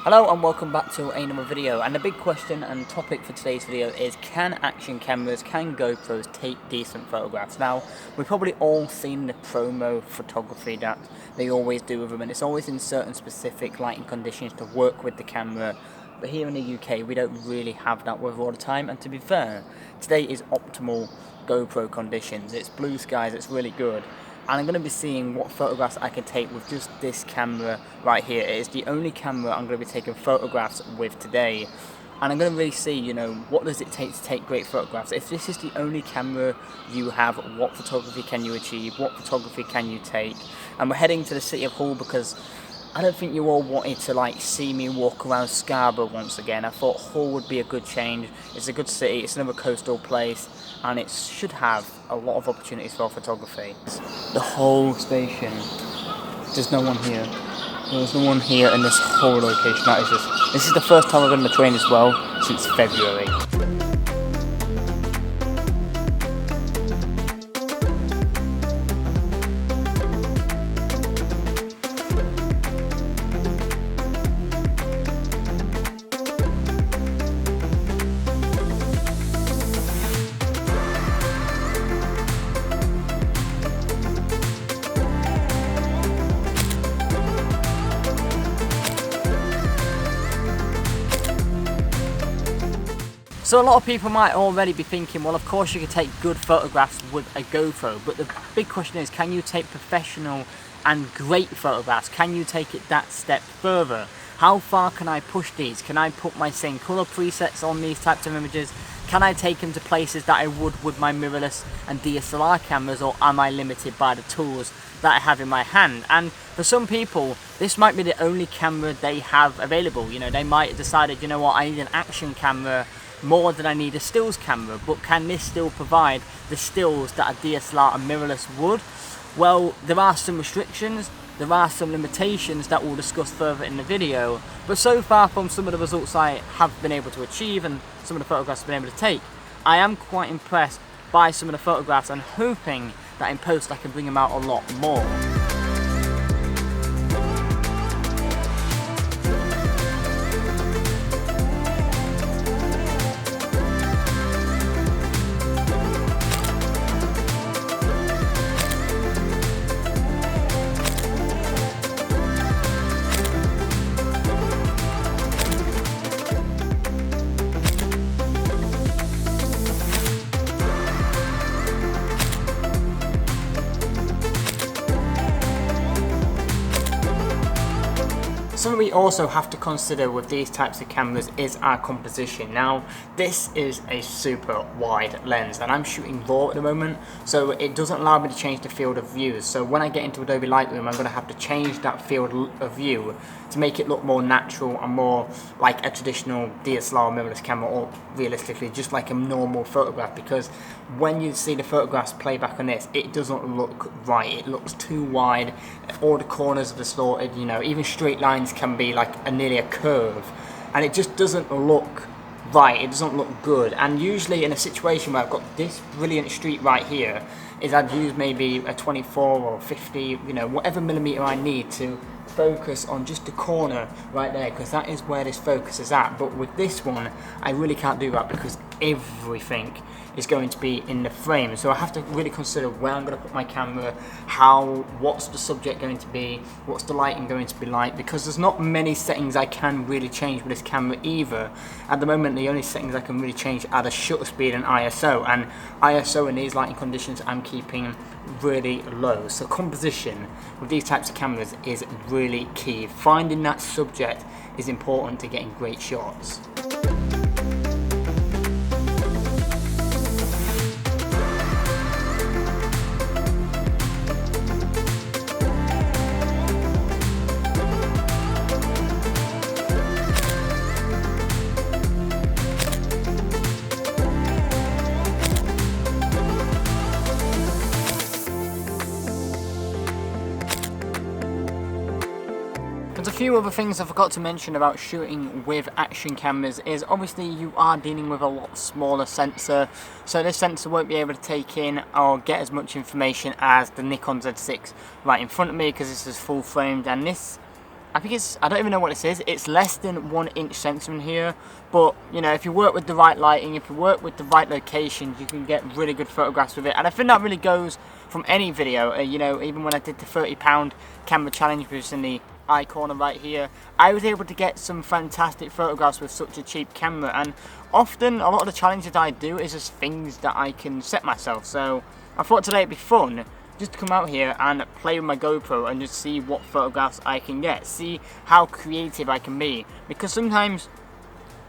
Hello and welcome back to another video, and the big question and topic for today's video is can GoPros take decent photographs? Now, we've probably all seen the promo photography that they always do with them, and it's always in certain specific lighting conditions to work with the camera, but here in the UK we don't really have that weather all the time. And to be fair, today is optimal GoPro conditions. It's blue skies, it's really good. And I'm going to be seeing what photographs I can take with just this camera right here. It is the only camera I'm going to be taking photographs with today. And I'm going to really see, what does it take to take great photographs. If this is the only camera you have, what photography can you achieve? What photography can you take? And we're heading to the city of Hull because I don't think you all wanted to see me walk around Scarborough once again. I thought Hull would be a good change. It's a good city, it's another coastal place, and it should have a lot of opportunities for photography. The whole station, there's no one here. There's no one here in this whole location. This is the first time I've been on the train as well since February. So a lot of people might already be thinking, well, of course you can take good photographs with a GoPro, but the big question is, can you take professional and great photographs? Can you take it that step further? How far can I push these? Can I put my same color presets on these types of images? Can I take them to places that I would with my mirrorless and DSLR cameras, or am I limited by the tools that I have in my hand? And for some people, this might be the only camera they have available. They might have decided, I need an action camera more than I need a stills camera, but can this still provide the stills that a DSLR and mirrorless would? Well, there are some restrictions, there are some limitations that we'll discuss further in the video, but so far from some of the results I have been able to achieve and some of the photographs I've been able to take, I am quite impressed by some of the photographs and hoping that in post I can bring them out a lot more. Something we also have to consider with these types of cameras is our composition. Now, this is a super wide lens and I'm shooting RAW at the moment, so it doesn't allow me to change the field of view. So when I get into Adobe Lightroom, I'm going to have to change that field of view to make it look more natural and more like a traditional DSLR mirrorless camera, or realistically just like a normal photograph, because when you see the photographs play back on this, it doesn't look right. It looks too wide, all the corners are distorted, even straight lines can be like nearly a curve, and it just doesn't look right, it doesn't look good. And usually in a situation where I've got this brilliant street right here, is I'd use maybe a 24 or 50, whatever millimeter I need to focus on just the corner right there, because that is where this focus is at. But with this one, I really can't do that because everything is going to be in the frame. So I have to really consider where I'm going to put my camera, what's the subject going to be, what's the lighting going to be like, because there's not many settings I can really change with this camera either. At the moment, the only settings I can really change are the shutter speed and ISO, and ISO in these lighting conditions I'm keeping really low. So composition with these types of cameras is really key. Finding that subject is important to getting great shots. There's a few other things I forgot to mention about shooting with action cameras. Is obviously you are dealing with a lot smaller sensor, so this sensor won't be able to take in or get as much information as the Nikon Z6 right in front of me, because this is full framed, and this I think it's, I don't even know what this is. It's less than 1 inch sensor in here, but you know, if you work with the right lighting, if you work with the right locations, you can get really good photographs with it. And I think that really goes from any video. You know, even when I did the £30 camera challenge, which is in the eye corner right here, I was able to get some fantastic photographs with such a cheap camera. And often, a lot of the challenges I do is just things that I can set myself. So I thought today it'd be fun just to come out here and play with my GoPro and just see what photographs I can get, see how creative I can be. Because sometimes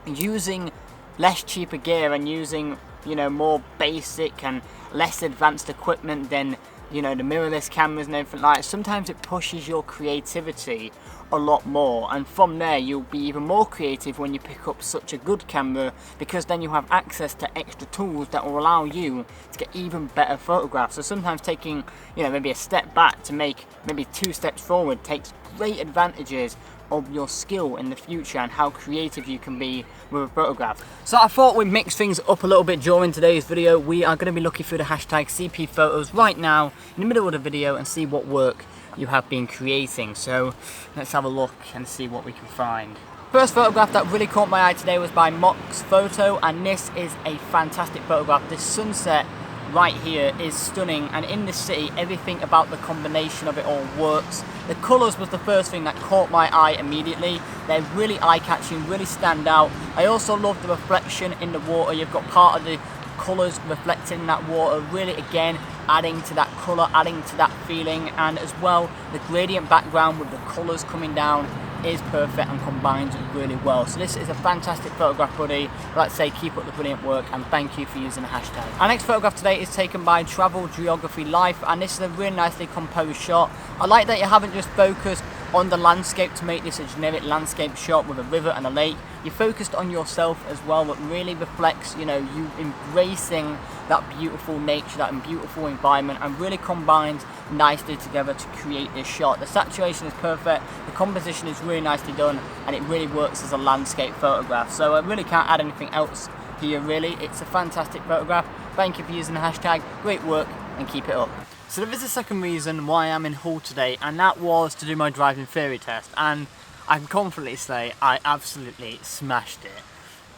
using less cheaper gear and using, you know, more basic and less advanced equipment than, you know, the mirrorless cameras and everything like that, sometimes it pushes your creativity a lot more, and from there you'll be even more creative when you pick up such a good camera, because then you have access to extra tools that will allow you to get even better photographs. So sometimes taking, you know, maybe a step back to make maybe 2 steps forward takes great advantages of your skill in the future and how creative you can be with a photograph. So I thought we'd mix things up a little bit during today's video. We are going to be looking through the hashtag CP photos right now in the middle of the video and see what work you have been creating. So let's have a look and see what we can find. First photograph that really caught my eye today was by Mox Photo, and this is a fantastic photograph. This sunset right here is stunning, and in the city everything about the combination of it all works. The colours was the first thing that caught my eye immediately. They're really eye-catching, really stand out. I also love the reflection in the water. You've got part of the colours reflecting in that water, really again adding to that colour, adding to that feeling, and as well the gradient background with the colours coming down is perfect and combines really well. So this is a fantastic photograph, buddy. I'd like to say keep up the brilliant work and thank you for using the hashtag. Our next photograph today is taken by Travel Geography Life, and this is a really nicely composed shot. I like that you haven't just focused on the landscape to make this a generic landscape shot with a river and a lake. You focused on yourself as well, that really reflects, you know, you embracing that beautiful nature, that beautiful environment, and really combines nicely together to create this shot. The saturation is perfect, the composition is really nicely done, and it really works as a landscape photograph. So I really can't add anything else here really. It's a fantastic photograph. Thank you for using the hashtag, great work, and keep it up. So there is a second reason why I'm in Hull today, and that was to do my driving theory test, and I can confidently say I absolutely smashed it.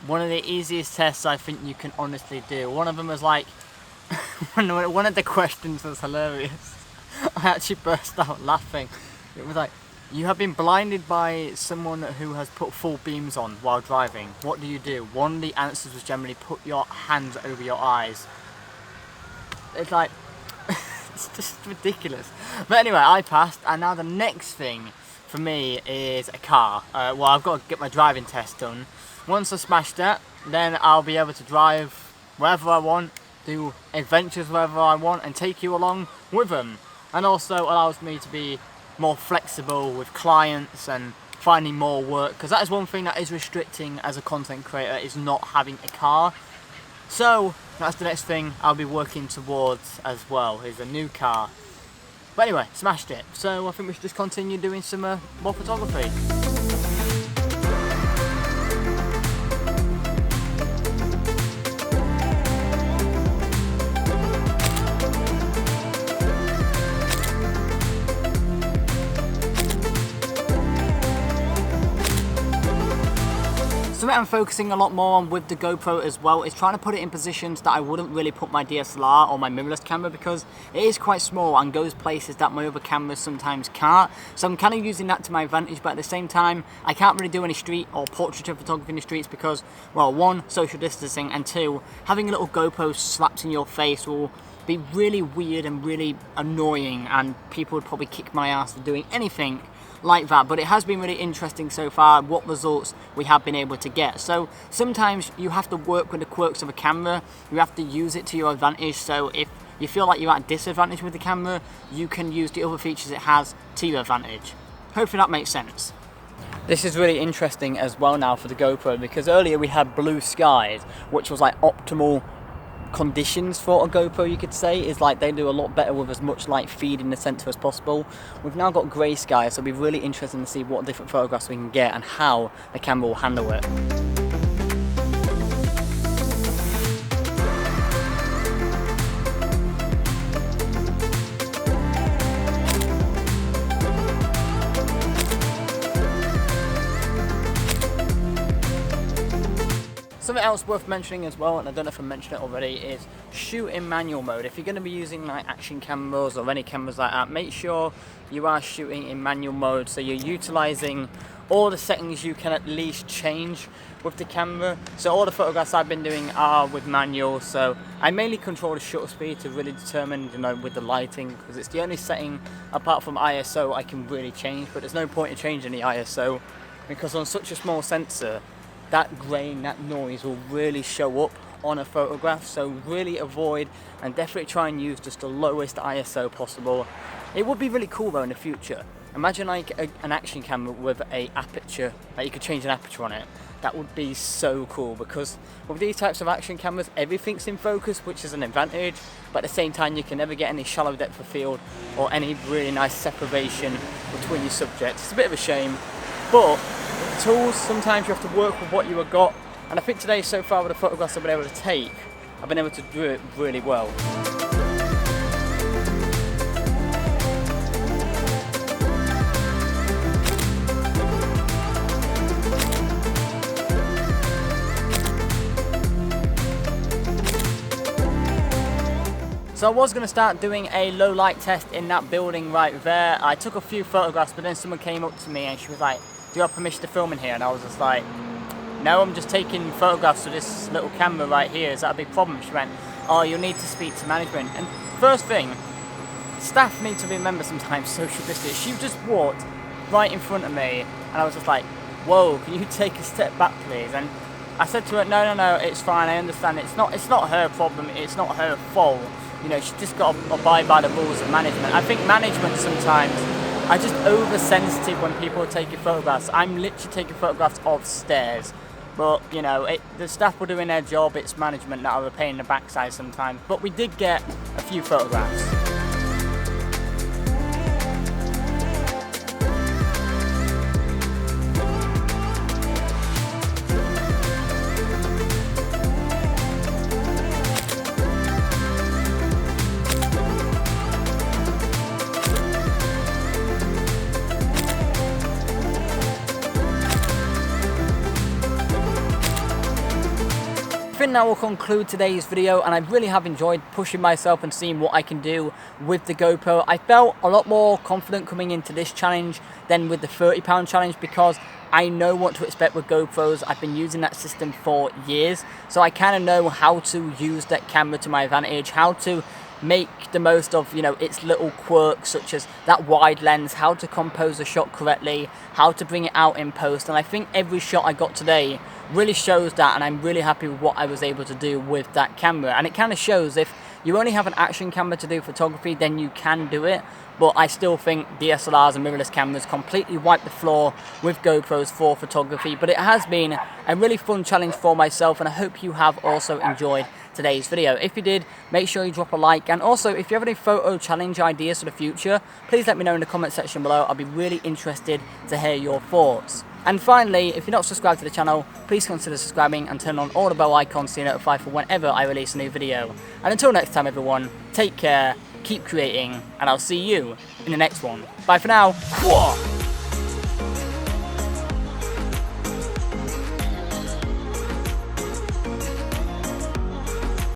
One of the easiest tests I think you can honestly do. One of them was like, one of the questions was hilarious. I actually burst out laughing. It was like, you have been blinded by someone who has put full beams on while driving. What do you do? One of the answers was generally put your hands over your eyes. It's like, it's just ridiculous. But anyway, I passed, and now the next thing for me is a car. Well, I've got to get my driving test done. Once I smash that, then I'll be able to drive wherever I want, do adventures wherever I want, and take you along with them. And also allows me to be more flexible with clients and finding more work, because that is one thing that is restricting as a content creator, is not having a car. So that's the next thing I'll be working towards as well, is a new car. But anyway, smashed it. So I think we should just continue doing some more photography. Something I'm focusing a lot more on with the GoPro as well is trying to put it in positions that I wouldn't really put my DSLR or my mirrorless camera, because it is quite small and goes places that my other cameras sometimes can't. So I'm kind of using that to my advantage, but at the same time I can't really do any street or portraiture photography in the streets because, well, one, social distancing, and two, having a little GoPro slapped in your face will be really weird and really annoying, and people would probably kick my ass for doing anything like that. But it has been really interesting so far what results we have been able to get. So sometimes you have to work with the quirks of a camera, you have to use it to your advantage. So if you feel like you're at a disadvantage with the camera, you can use the other features it has to your advantage. Hopefully that makes sense. This is really interesting as well now for the GoPro, because earlier we had blue skies, which was like optimal conditions for a GoPro, you could say. Is like they do a lot better with as much light feed in the centre as possible. We've now got grey skies, so it'll be really interesting to see what different photographs we can get and how the camera will handle it. Something else worth mentioning as well, and I don't know if I mentioned it already, is shoot in manual mode. If you're going to be using like action cameras or any cameras like that, make sure you are shooting in manual mode, so you're utilizing all the settings you can at least change with the camera. So all the photographs I've been doing are with manual, so I mainly control the shutter speed to really determine, with the lighting, because it's the only setting apart from ISO I can really change, but there's no point in changing the ISO because on such a small sensor, that grain, that noise will really show up on a photograph. So really avoid and definitely try and use just the lowest ISO possible. It would be really cool though in the future. Imagine like an action camera with a aperture, like you could change an aperture on it. That would be so cool, because with these types of action cameras, everything's in focus, which is an advantage, but at the same time you can never get any shallow depth of field or any really nice separation between your subjects. It's a bit of a shame, but with tools, sometimes you have to work with what you have got, and I think today so far with the photographs I've been able to take, I've been able to do it really well. So I was going to start doing a low light test in that building right there. I took a few photographs, but then someone came up to me and she was like, do you have permission to film in here? And I was just like, no, I'm just taking photographs with this little camera right here. Is that a big problem? She went, oh, you'll need to speak to management. And first thing, staff need to remember sometimes social distance. She just walked right in front of me and I was just like, whoa, can you take a step back please? And I said to her, no, it's fine, I understand. It's not her problem, it's not her fault. She's just got to abide by the rules of management. I think management sometimes are just oversensitive when people are taking photographs. I'm literally taking photographs of stairs. But, the staff were doing their job, it's management that are a pain in the backside sometimes. But we did get a few photographs. I think that will conclude today's video, and I really have enjoyed pushing myself and seeing what I can do with the GoPro. I felt a lot more confident coming into this challenge than with the £30 challenge, because I know what to expect with GoPros. I've been using that system for years, so I kind of know how to use that camera to my advantage, how to make the most of its little quirks, such as that wide lens, how to compose a shot correctly, how to bring it out in post. And I think every shot I got today really shows that, and I'm really happy with what I was able to do with that camera. And it kind of shows if you only have an action camera to do photography, then you can do it. But I still think DSLRs and mirrorless cameras completely wipe the floor with GoPros for photography. But it has been a really fun challenge for myself, and I hope you have also enjoyed today's video. If you did, make sure you drop a like, and also if you have any photo challenge ideas for the future, please let me know in the comment section below. I'll be really interested to hear your thoughts. And finally, if you're not subscribed to the channel, please consider subscribing and turn on all the bell icons so you're notified for whenever I release a new video. And until next time everyone, take care, keep creating, and I'll see you in the next one. Bye for now.